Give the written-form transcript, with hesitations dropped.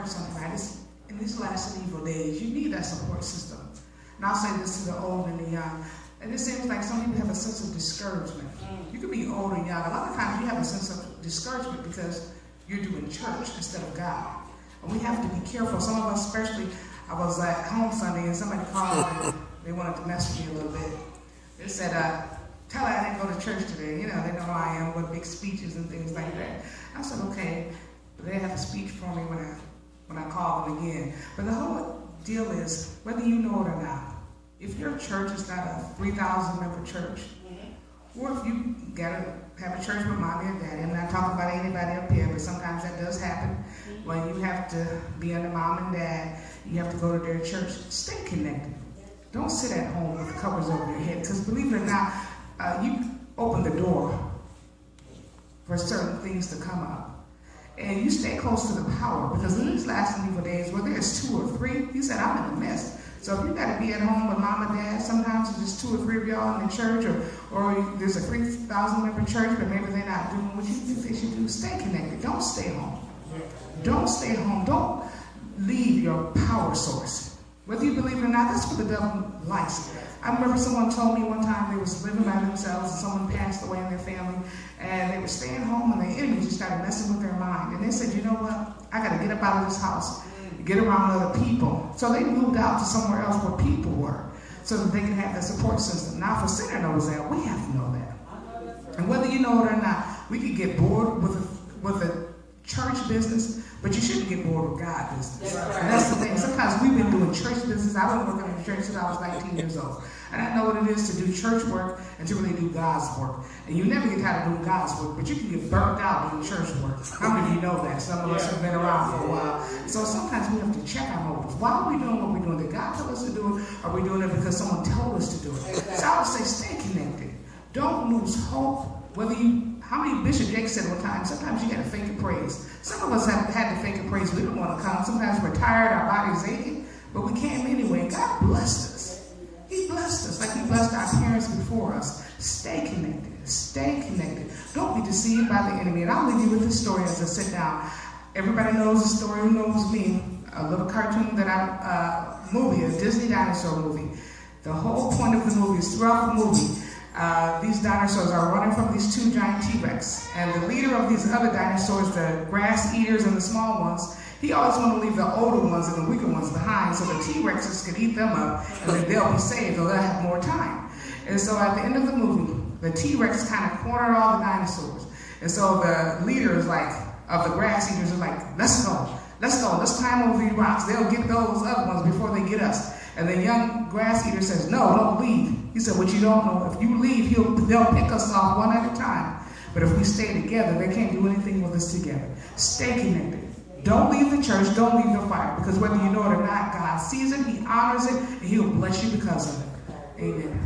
encourage somebody. In these last and evil days, you need that support system. And I'll say this to the old and the young. And it seems like some people have a sense of discouragement. You can be old and young. A lot of times you have a sense of discouragement because you're doing church instead of God. And we have to be careful. Some of us, especially, I was at home Sunday and somebody called and they wanted to mess with me a little bit. They said, tell her I didn't go to church today. You know, they know who I am with big speeches and things like that. I said, okay. But they have a speech for me when I call them again. But the whole deal is, whether you know it or not, if your church is not a 3,000 member church, or if you gotta have a church with mommy and daddy, I'm not talking about anybody up here, but sometimes that does happen. When you have to be under mom and dad, you have to go to their church, stay connected. Don't sit at home with covers over your head, because believe it or not, you open the door for certain things to come up. And you stay close to the power, because in these last and evil days, where there's 2 or 3, he said, I'm in a mess. So if you got to be at home with mom and dad, sometimes it's just 2 or 3 of y'all in the church, or there's a 3,000 member church, but maybe they're not doing what you think they should do. Stay connected. Don't stay home. Don't stay home. Don't leave your power source. Whether you believe it or not, that's what the devil likes. I remember someone told me one time they was living by themselves and someone passed away in their family, and they were staying home and the enemy just started messing with their mind. And they said, you know what? I got to get up out of this house, get around other people. So they moved out to somewhere else where people were, so that they can have that support system. Now, if a sinner knows that, we have to know that. And whether you know it or not, we could get bored with a church business, but you shouldn't get bored with God business. And that's the thing. Sometimes we've been doing church business. I've been working in church since I was 19 years old. And I know what it is to do church work and to really do God's work. And you never get tired of doing God's work, but you can get burnt out doing church work. How many of you know that? Some of us have been around for a while. So sometimes we have to check our motives. Why are we doing what we're doing? Did God tell us to do it? Or are we doing it because someone told us to do it? So I would say stay connected. Don't lose hope. How many Bishop Jake said one time, sometimes you got to fake a praise. Some of us have had to fake a praise. We don't want to come. Sometimes we're tired, our body's aching, but we came anyway. God blessed us. He blessed us like he blessed our parents before us. Stay connected. Stay connected. Don't be deceived by the enemy. And I'll leave you with this story as I sit down. Everybody knows the story who knows me. A little cartoon that movie, a Disney dinosaur movie. The whole point of the movie is throughout the movie, these dinosaurs are running from these 2 giant T-Rex. And the leader of these other dinosaurs, the grass eaters and the small ones, he always want to leave the older ones and the weaker ones behind so the T-Rexes can eat them up and then they'll be saved or they'll have more time. And so at the end of the movie, the T-Rex kind of cornered all the dinosaurs. And so the leaders of the grass eaters are like, let's go, let's climb over these rocks. They'll get those other ones before they get us. And the young grass eater says, no, don't leave. He said, what you don't know, if you leave, they'll pick us off one at a time. But if we stay together, they can't do anything with us together. Stay connected. Don't leave the church. Don't leave the fire. Because whether you know it or not, God sees it, he honors it, and he'll bless you because of it. Amen.